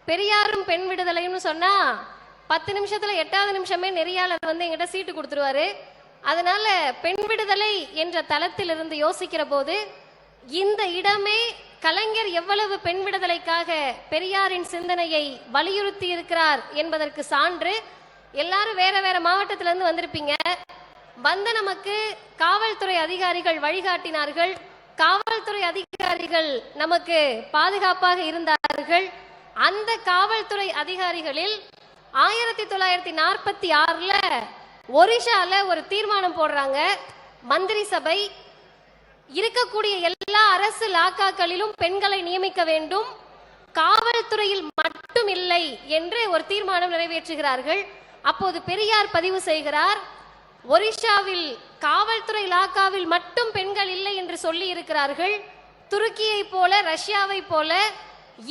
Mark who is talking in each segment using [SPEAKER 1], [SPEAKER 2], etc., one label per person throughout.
[SPEAKER 1] பெரியாரும் பெண் விடுதலைன்னு சொன்னா 10 நிமிஷத்துல 8வது நிமிஷமே நெறியாளர் எங்கிட்ட சீட்டு கொடுத்துருவாரு. அதனால பெண் விடுதலை என்ற தளத்தில் இருந்து யோசிக்கிற போது இந்த இடமே கலைஞர் எவ்வளவு பெண் விடுதலைக்காக பெரியாரின் சிந்தனையை வலியுறுத்தி இருக்கிறார் என்பதற்கு சான்று. எல்லாரும் வேற வேற மாவட்டத்தில இருந்து வந்திருப்பீங்க. நமக்கு காவல்துறை அதிகாரிகள் வழிகாட்டினார்கள். காவல்துறை அதிகாரிகள் நமக்கு பாதுகாப்பாக இருந்தார்கள். அந்த காவல்துறை அதிகாரிகளில் 1946ல ஒரிஷால ஒரு தீர்மானம் போடுறாங்க. மந்திரி சபை இருக்கக்கூடிய எல்லா அரசு லாக்காக்களிலும் பெண்களை நியமிக்க வேண்டும், காவல்துறையில் மட்டும் இல்லை என்று ஒரு தீர்மானம் நிறைவேற்றுகிறார்கள். அப்போது பெரியார் பதிவு செய்கிறார், ஒரிஷாவில் காவல்துறை லாக்காவில் மட்டும் பெண்கள் இல்லை என்று சொல்லி இருக்கிறார்கள். துருக்கியை போல ரஷ்யாவை போல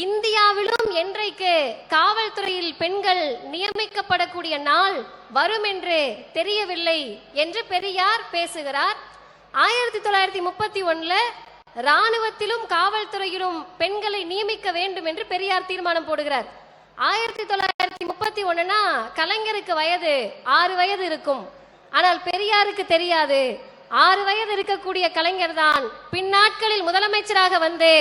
[SPEAKER 1] இந்தியாவிலும் என்றைக்கு காவல்துறையில் பெண்கள் நியமிக்கப்படக்கூடிய நாள் வரும் என்று தெரியவில்லை என்று பெரியார் பேசுகிறார். 1931ல ராணுவத்திலும் காவல்துறையிலும் பெண்களை நியமிக்க வேண்டும் என்று பெரியார் தீர்மானம் போடுகிறார். 1931னா கலைஞருக்கு வயது 6 வயது இருக்கும். ஆனால் பெரியாருக்கு தெரியாது, 6 வயது இருக்கக்கூடிய கலைஞர் தான் பின்னாட்களில் முதலமைச்சராக வந்து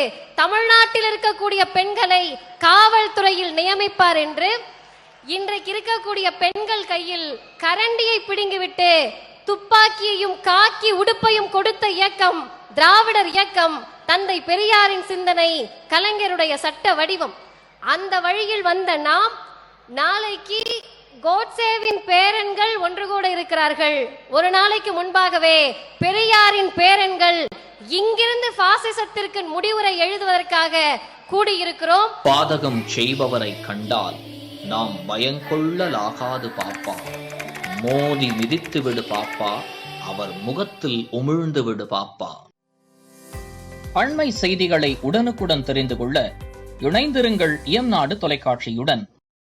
[SPEAKER 1] தமிழ்நாட்டில் இருக்கக்கூடிய பெண்களை காவல்துறையில் நியமிப்பார் என்று. இன்றைக்கு இருக்கக்கூடிய பெண்கள் கையில் கரண்டியை பிடுங்கிவிட்டு துப்பாக்கியையும் காக்கி உடுப்பையும் கொடுத்த இயக்கம் திராவிடர் இயக்கம். தந்தை பெரியாரின் சிந்தனை, கலைஞருடைய சட்ட வடிவம். அந்த வழியில் வந்த நாம் நாளைக்கு கோட்சேவின் பேரன்கள் ஒன்று கூட இருக்கிறார்கள். ஒரு நாளைக்கு முன்பாகவே பெரியாரின் பேரன்கள் இங்கிருந்து பாசிசத்திற்கு முடிவுரை எழுதுவதற்காக கூடியிருக்கிறோம்.
[SPEAKER 2] பாதகம் செய்பவரை கண்டால் நாம் பயங்கொள்ளலாகாது பாப்பா, மோதி மிதித்து விடு பாப்பா, அவர் முகத்தில் உமிழ்ந்து விடு பாப்பா. அண்மை செய்திகளை உடனுக்குடன் தெரிந்து கொள்ள இணைந்திருங்கள் இயம்நாடு தொலைக்காட்சியுடன்.